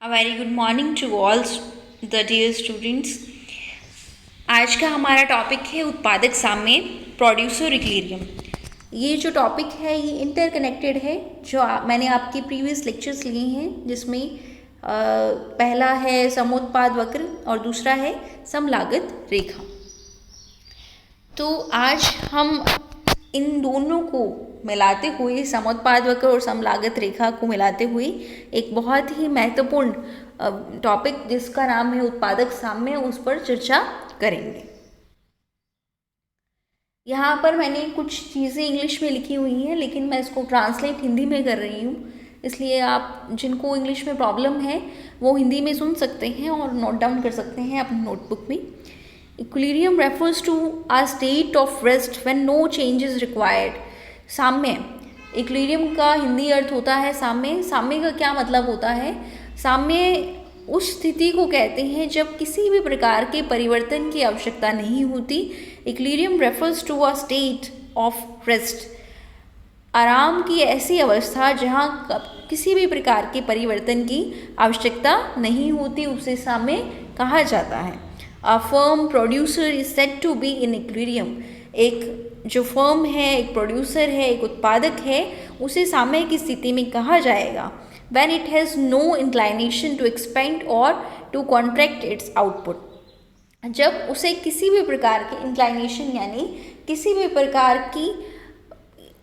A very good morning to all the dear students। आज का हमारा टॉपिक है उत्पादक साम्य प्रोड्यूसर इक्विलिब्रियम। ये जो टॉपिक है ये इंटरकनेक्टेड है, जो मैंने आपके प्रीवियस लेक्चर्स लिए हैं, जिसमें पहला है समोत्पाद वक्र और दूसरा है समलागत रेखा। तो आज हम इन दोनों को मिलाते हुए, समोत्पाद वक्र और समलागत रेखा को मिलाते हुए एक बहुत ही महत्वपूर्ण टॉपिक जिसका नाम है उत्पादक साम्य, उस पर चर्चा करेंगे। यहाँ पर मैंने कुछ चीज़ें इंग्लिश में लिखी हुई हैं, लेकिन मैं इसको ट्रांसलेट हिंदी में कर रही हूँ, इसलिए आप जिनको इंग्लिश में प्रॉब्लम है वो हिंदी में सुन सकते हैं और नोट डाउन कर सकते हैं अपनी नोटबुक में। Equilibrium refers to a state of rest when no change is required. साम्य, इक्विलिब्रियम का हिंदी अर्थ होता है साम्य। साम्य का क्या मतलब होता है? साम्य उस स्थिति को कहते हैं जब किसी भी प्रकार के परिवर्तन की आवश्यकता नहीं होती। Equilibrium refers to a state of rest, आराम की ऐसी अवस्था जहाँ किसी भी प्रकार के परिवर्तन की आवश्यकता नहीं होती, उसे साम्य कहा जाता है। A firm producer is said to be in equilibrium। एक जो फर्म है, एक प्रोड्यूसर है, एक उत्पादक है, उसे साम्य की स्थिति में कहा जाएगा when it has no inclination to expand or to contract its output। जब उसे किसी भी प्रकार के इंक्लाइनेशन यानी किसी भी प्रकार की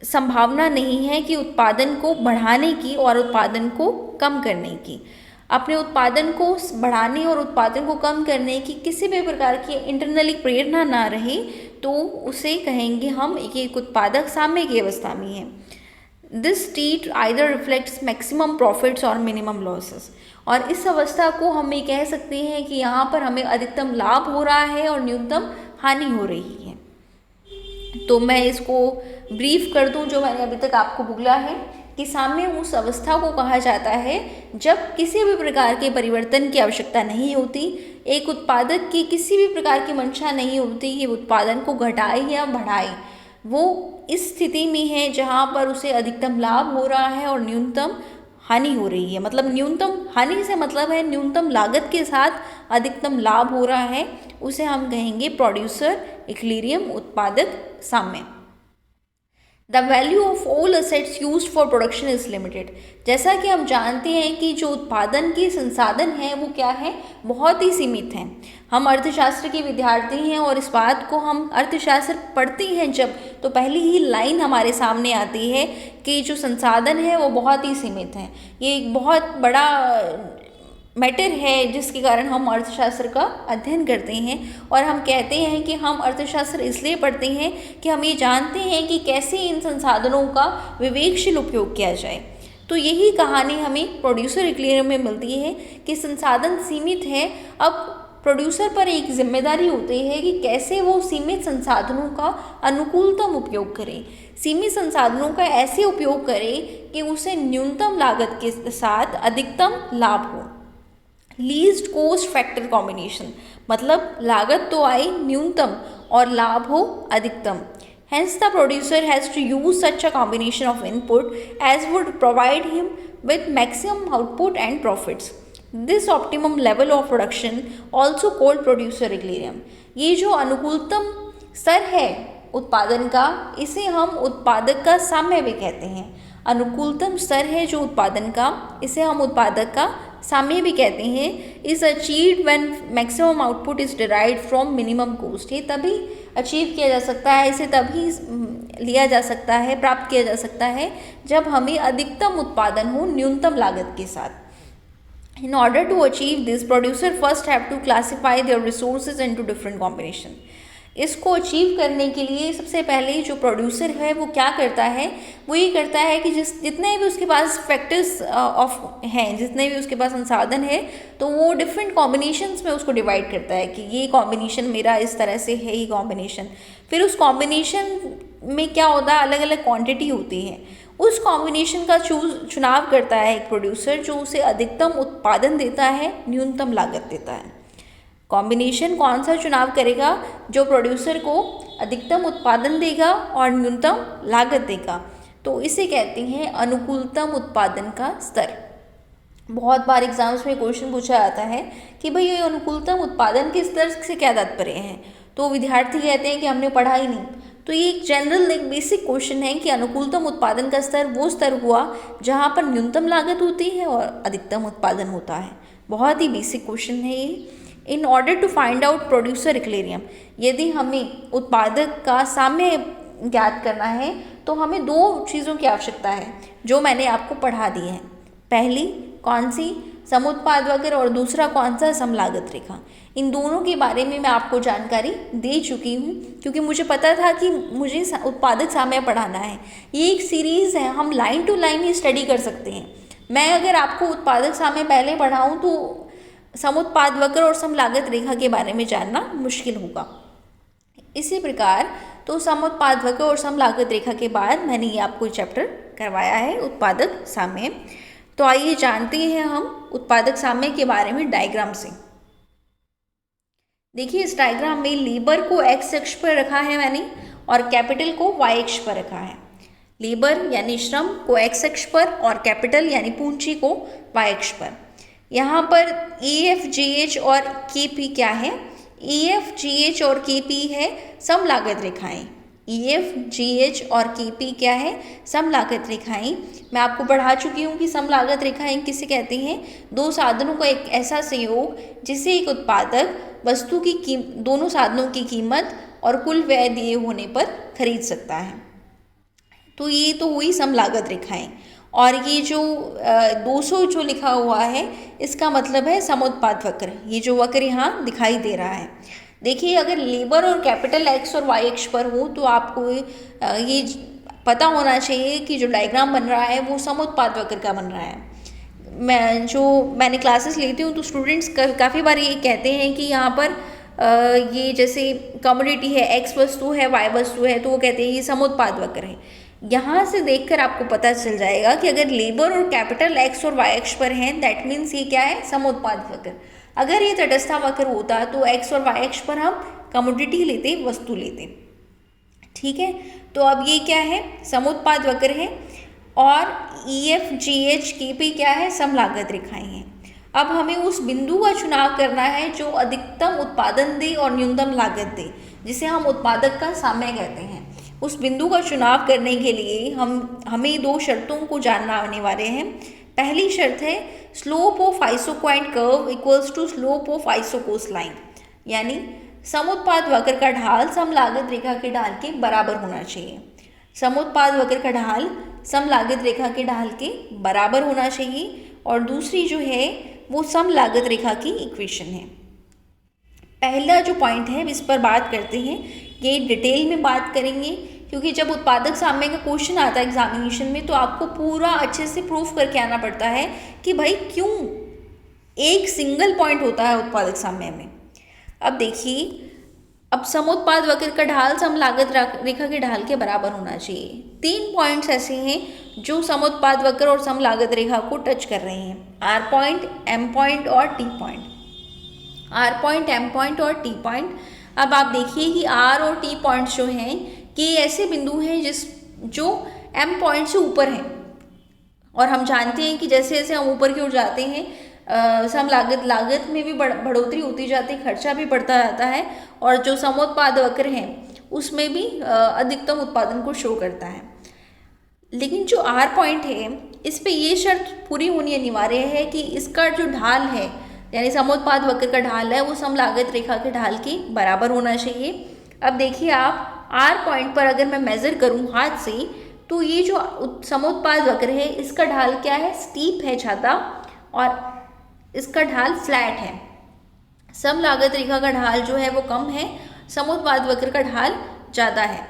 संभावना नहीं है कि उत्पादन को बढ़ाने की और उत्पादन को कम करने की। अपने उत्पादन को बढ़ाने और उत्पादन को कम करने की किसी भी प्रकार की इंटरनली प्रेरणा ना रहे, तो उसे कहेंगे हम एक उत्पादक साम्य की अवस्था में है। This state either reflects maximum profits और मिनिमम लॉसेस। और इस अवस्था को हम ये कह सकते हैं कि यहाँ पर हमें अधिकतम लाभ हो रहा है और न्यूनतम हानि हो रही है। तो मैं इसको ब्रीफ कर दूं जो मैंने अभी तक आपको बोला है कि साम्य उस अवस्था को कहा जाता है जब किसी भी प्रकार के परिवर्तन की आवश्यकता नहीं होती, एक उत्पादक की किसी भी प्रकार की मंशा नहीं होती कि उत्पादन को घटाए या बढ़ाए। वो इस स्थिति में है जहाँ पर उसे अधिकतम लाभ हो रहा है और न्यूनतम हानि हो रही है। मतलब न्यूनतम हानि से मतलब है न्यूनतम लागत के साथ अधिकतम लाभ हो रहा है, उसे हम कहेंगे प्रोड्यूसर इक्विलिब्रियम, उत्पादक साम्य। The value of all assets used for production is limited. जैसा कि हम जानते हैं कि जो उत्पादन के संसाधन हैं वो क्या है, बहुत ही सीमित हैं। हम अर्थशास्त्र के विद्यार्थी हैं और इस बात को हम अर्थशास्त्र पढ़ते हैं जब, तो पहली ही लाइन हमारे सामने आती है कि जो संसाधन है वो बहुत ही सीमित हैं। ये एक बहुत बड़ा मैटर है जिसके कारण हम अर्थशास्त्र का अध्ययन करते हैं, और हम कहते हैं कि हम अर्थशास्त्र इसलिए पढ़ते हैं कि हम ये जानते हैं कि कैसे इन संसाधनों का विवेकशील उपयोग किया जाए। तो यही कहानी हमें प्रोड्यूसर इक्विलिब्रियम में मिलती है कि संसाधन सीमित है। अब प्रोड्यूसर पर एक जिम्मेदारी होती है कि कैसे वो सीमित संसाधनों का अनुकूलतम उपयोग करे, सीमित संसाधनों का ऐसे उपयोग करे कि उसे न्यूनतम लागत के साथ अधिकतम लाभ हो। लीस्ट कोस्ट फैक्टर कॉम्बिनेशन, मतलब लागत तो आए न्यूनतम और लाभ हो अधिकतम। Hence the producer has to use such a combination of input as would provide him with maximum output and profits. This optimum level of production also called producer equilibrium। ये जो अनुकूलतम स्तर है उत्पादन का, इसे हम उत्पादक का साम्य भी कहते हैं। अनुकूलतम स्तर है जो उत्पादन का, इसे हम उत्पादक का साम्य भी कहते हैं। Is achieved when maximum output is derived from minimum cost. ये तभी अचीव किया जा सकता है, इसे तभी लिया जा सकता है, प्राप्त किया जा सकता है जब हमें अधिकतम उत्पादन हो न्यूनतम लागत के साथ। In order to achieve this, producer first have to classify their resources into different combination. इसको अचीव करने के लिए सबसे पहले जो प्रोड्यूसर है वो क्या करता है, वो ये करता है कि जितने भी उसके पास फैक्टर्स ऑफ हैं, जितने भी उसके पास संसाधन है, तो वो डिफरेंट कॉम्बिनेशंस में उसको डिवाइड करता है कि ये कॉम्बिनेशन मेरा इस तरह से है, ये कॉम्बिनेशन। फिर उस कॉम्बिनेशन में क्या होता है, अलग अलग क्वांटिटी होती है। उस कॉम्बिनेशन का चुनाव करता है एक प्रोड्यूसर, जो उसे अधिकतम उत्पादन देता है, न्यूनतम लागत देता है। कॉम्बिनेशन कौन सा चुनाव करेगा, जो प्रोड्यूसर को अधिकतम उत्पादन देगा और न्यूनतम लागत देगा, तो इसे कहते हैं अनुकूलतम उत्पादन का स्तर। बहुत बार एग्जाम्स में क्वेश्चन पूछा जाता है कि भाई ये अनुकूलतम उत्पादन के स्तर से क्या तात्पर्य है, तो विद्यार्थी कहते हैं कि हमने पढ़ा ही नहीं। तो ये एक जनरल एक बेसिक क्वेश्चन है कि अनुकूलतम उत्पादन का स्तर वो स्तर हुआ जहाँ पर न्यूनतम लागत होती है और अधिकतम उत्पादन होता है। बहुत ही बेसिक क्वेश्चन है ये। In order to find out producer equilibrium, यदि हमें उत्पादक का साम्य ज्ञात करना है तो हमें दो चीज़ों की आवश्यकता है जो मैंने आपको पढ़ा दी है। पहली कौन सी, समुत्पाद वक्र, और दूसरा कौन सा, समलागत रेखा। इन दोनों के बारे में मैं आपको जानकारी दे चुकी हूँ क्योंकि मुझे पता था कि मुझे उत्पादक साम्य पढ़ाना है। ये एक सीरीज़ है, हम लाइन टू लाइन ही स्टडी कर सकते हैं। मैं अगर आपको उत्पादक साम्य पहले पढ़ाऊँ तो समुत्पाद वक्र और समलागत रेखा के बारे में जानना मुश्किल होगा। इसी प्रकार तो समुत्पाद वक्र और समलागत रेखा के बाद मैंने ये आपको चैप्टर करवाया है उत्पादक साम्य। तो आइए जानते हैं हम उत्पादक साम्य के बारे में डायग्राम से। देखिए इस डायग्राम में लेबर को एक्स अक्ष पर रखा है मैंने और कैपिटल को वाई अक्ष पर रखा है। लेबर यानी श्रम को एक्स अक्ष पर और कैपिटल यानी पूंजी को वाई अक्ष पर। यहाँ पर EFGH और KP क्या है? EFGH और KP है समलागत रेखाएं। EFGH और KP क्या है? समलागत रेखाएं। मैं आपको पढ़ा चुकी हूँ कि समलागत रेखाएं किसे कहते हैं? दो साधनों का एक ऐसा संयोग जिसे एक उत्पादक वस्तु की दोनों साधनों की कीमत और कुल व्यय दिए होने पर खरीद सकता है। तो ये तो हुई समलागत रेखाएं। और ये जो 200 जो लिखा हुआ है इसका मतलब है समुत्पाद वक्र। ये जो वक्र यहाँ दिखाई दे रहा है, देखिए अगर लेबर और कैपिटल एक्स और वाई अक्ष पर हो तो आपको ये पता होना चाहिए कि जो डायग्राम बन रहा है वो समुत्पाद वक्र का बन रहा है। मैंने क्लासेस लेती हूँ तो स्टूडेंट्स काफ़ी बार ये कहते हैं कि यहाँ पर ये जैसे कमोडिटी है, एक्स वस्तु है, वाई वस्तु है, तो वो कहते हैं ये समुत्पाद वक्र है। यहाँ से देखकर आपको पता चल जाएगा कि अगर लेबर और कैपिटल एक्स और वाई अक्ष पर हैं दैट मीन्स ये क्या है? समुत्पाद वक्र। अगर ये तटस्था वक्र होता तो एक्स और वाई अक्ष पर हम कमोडिटी लेते, वस्तु लेते। ठीक है, तो अब ये क्या है? समुत्पाद वक्र है। और EFGH KP क्या है? समलागत रेखाएं हैं। अब हमें उस बिंदु का चुनाव करना है जो अधिकतम उत्पादन दे और न्यूनतम लागत दे, जिसे हम उत्पादक का साम्य कहते हैं। उस बिंदु का चुनाव करने के लिए हमें दो शर्तों को जानना अनिवार्य है। पहली शर्त है slope of isoquant curve equals to slope of isocost line, यानी समुत्पाद वक्र का ढाल समलागत रेखा के ढाल के बराबर होना चाहिए। समुत्पाद वक्र का ढाल समलागत रेखा के ढाल के बराबर होना चाहिए। और दूसरी जो है वो समलागत रेखा की इक्वेशन है। पहला जो पॉइंट है इस पर बात करते हैं, ये डिटेल में बात करेंगे क्योंकि जब उत्पादक साम्य का क्वेश्चन आता है एग्जामिनेशन में तो आपको पूरा अच्छे से प्रूफ करके आना पड़ता है कि भाई क्यों एक सिंगल पॉइंट होता है उत्पादक साम्य में। अब देखिए, अब समुत्पाद वक्र का ढाल समलागत रेखा के ढाल के बराबर होना चाहिए। 3 पॉइंट्स ऐसे हैं जो समुत्पाद वक्र और समलागत रेखा को टच कर रहे हैं, R पॉइंट, M पॉइंट और T point. R point, M point और T पॉइंट। अब आप देखिए कि R और T पॉइंट्स जो हैं कि ऐसे बिंदु हैं जो M पॉइंट से ऊपर हैं। और हम जानते हैं कि जैसे जैसे हम ऊपर की ओर जाते हैं लागत में भी बढ़ोतरी होती जाती है, खर्चा भी बढ़ता जाता है, और जो समुत्पाद वक्र है उसमें भी अधिकतम उत्पादन को शो करता है। लेकिन जो R पॉइंट है इस पे ये शर्त पूरी होनी अनिवार्य है कि इसका जो ढाल है यानी समुत्पाद वक्र का ढाल है वो समलागत रेखा के ढाल के बराबर होना चाहिए। अब देखिए आप R पॉइंट पर अगर मैं मेज़र करूँ हाथ से तो ये जो समुत्पाद वक्र है इसका ढाल क्या है? स्टीप है ज़्यादा, और इसका ढाल फ्लैट है। समलागत रेखा का ढाल जो है वो कम है, समुत्पाद वक्र का ढाल ज़्यादा है।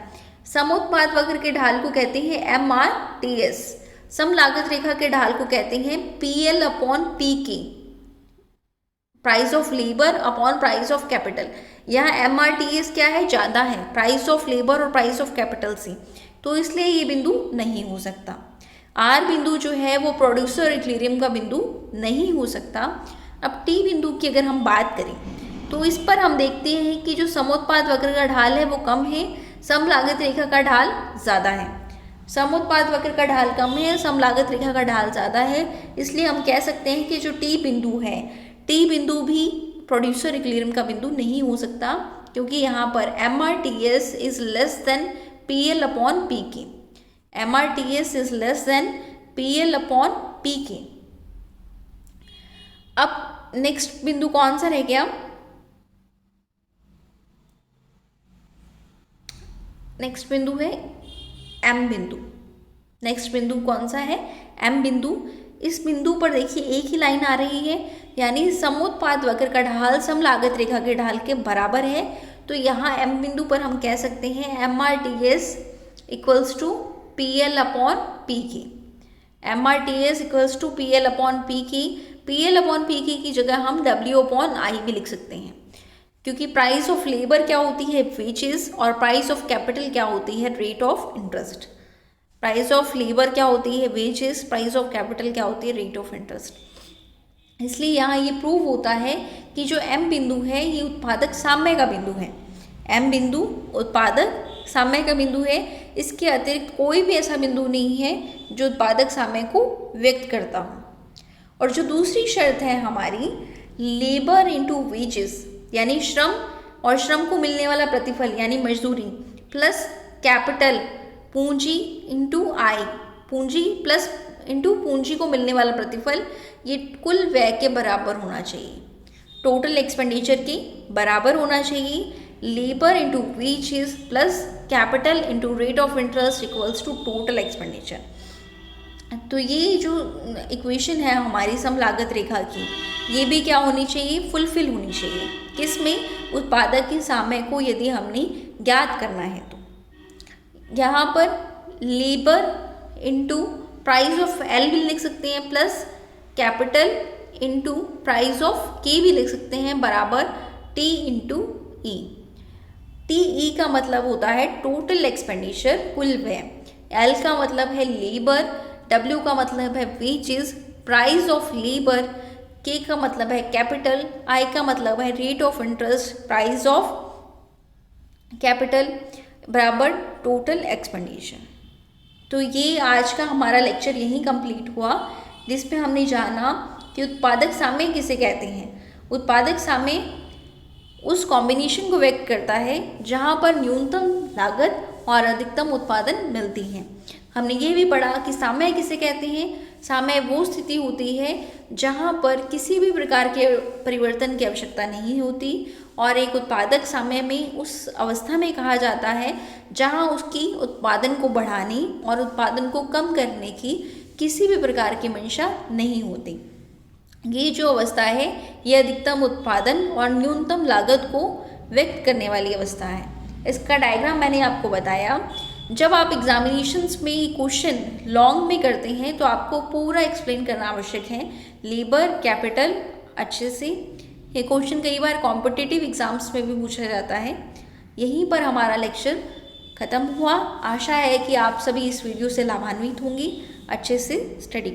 समुत्पाद वक्र के ढाल को कहते हैं MRTS, समलागत रेखा के ढाल को कहते हैं PL/PK, price of labour upon price of capital. यहाँ MRTS क्या है? ज़्यादा है प्राइस ऑफ लेबर और प्राइस ऑफ कैपिटल से, तो इसलिए ये बिंदु नहीं हो सकता। R बिंदु जो है वो प्रोड्यूसर इक्विलिब्रियम का बिंदु नहीं हो सकता। अब T बिंदु की अगर हम बात करें तो इस पर हम देखते हैं कि जो समुत्पाद वक्र का ढाल है वो कम है, समलागत रेखा का ढाल ज़्यादा है। सम उत्पाद वक्र का ढाल कम है, सम लागत रेखा का ढाल ज़्यादा है, इसलिए हम कह सकते हैं कि जो टी बिंदु है, टी बिंदु भी प्रोड्यूसर इक्विलिब्रियम का बिंदु नहीं हो सकता, क्योंकि यहाँ पर MRTS is less than PL upon PK। MRTS is less than PL upon PK। अब नेक्स्ट बिंदु कौन सा रह गया? नेक्स्ट बिंदु है M बिंदु। नेक्स्ट बिंदु कौन सा है? M बिंदु। इस बिंदु पर देखिए एक ही लाइन आ रही है, यानी समुत्पाद वक्र का ढाल सम लागत रेखा के ढाल के बराबर है। तो यहाँ M बिंदु पर हम कह सकते हैं MRTS equals to PL upon PK। MRTS equals to PL upon PK। PL upon PK की जगह हम W अपॉन I भी लिख सकते हैं, क्योंकि प्राइस ऑफ लेबर क्या होती है? वेजेस, और प्राइस ऑफ कैपिटल क्या होती है? Rate of interest. Price of labour क्या होती है? वेजेस। प्राइस ऑफ कैपिटल क्या होती है? Rate of interest. इसलिए यहाँ ये प्रूव होता है कि जो M बिंदु है ये उत्पादक साम्य का बिंदु है। M बिंदु उत्पादक साम्य का बिंदु है। इसके अतिरिक्त कोई भी ऐसा बिंदु नहीं है जो उत्पादक साम्य को व्यक्त करता हो। और जो दूसरी शर्त है हमारी, लेबर इंटू वेजेस, यानी श्रम और श्रम को मिलने वाला प्रतिफल यानी मजदूरी प्लस कैपिटल पूंजी इंटू आई, पूंजी प्लस इंटू पूंजी को मिलने वाला प्रतिफल, ये कुल व्यय के बराबर होना चाहिए, टोटल एक्सपेंडिचर के बराबर होना चाहिए। Labour into wages plus capital into rate of interest equals to total expenditure. तो ये जो इक्वेशन है हमारी सम लागत रेखा की, ये भी क्या होनी चाहिए? फुलफिल होनी चाहिए। किसमें? उत्पादक के साम्य को यदि हमने ज्ञात करना है तो। यहाँ पर labour into price of L भी लिख सकते हैं, plus capital into price of K भी लिख सकते हैं, बराबर T इंटू E। TE का मतलब होता है टोटल एक्सपेंडिचर, कुल व्यय। L का मतलब है लेबर, W का मतलब है wages, price of labour, K का मतलब है कैपिटल, I का मतलब है rate of interest, price of capital बराबर टोटल एक्सपेंडिचर। तो ये आज का हमारा लेक्चर यहीं कंप्लीट हुआ, जिसमें हमने जाना कि उत्पादक साम्य किसे कहते हैं। उत्पादक साम्य उस कॉम्बिनेशन को व्यक्त करता है जहाँ पर न्यूनतम लागत और अधिकतम उत्पादन मिलती है। हमने ये भी पढ़ा कि साम्य किसे कहते हैं। साम्य वो स्थिति होती है जहाँ पर किसी भी प्रकार के परिवर्तन की आवश्यकता नहीं होती, और एक उत्पादक साम्य में उस अवस्था में कहा जाता है जहाँ उसकी उत्पादन को बढ़ाने और उत्पादन को कम करने की किसी भी प्रकार की मंशा नहीं होती। ये जो अवस्था है ये अधिकतम उत्पादन और न्यूनतम लागत को व्यक्त करने वाली अवस्था है। इसका डायग्राम मैंने आपको बताया। जब आप एग्जामिनेशंस में क्वेश्चन लॉन्ग में करते हैं तो आपको पूरा एक्सप्लेन करना आवश्यक है, लेबर कैपिटल अच्छे से। ये क्वेश्चन कई बार कॉम्पिटिटिव एग्जाम्स में भी पूछा जाता है। यहीं पर हमारा लेक्चर ख़त्म हुआ। आशा है कि आप सभी इस वीडियो से लाभान्वित होंगी, अच्छे से स्टडी करें।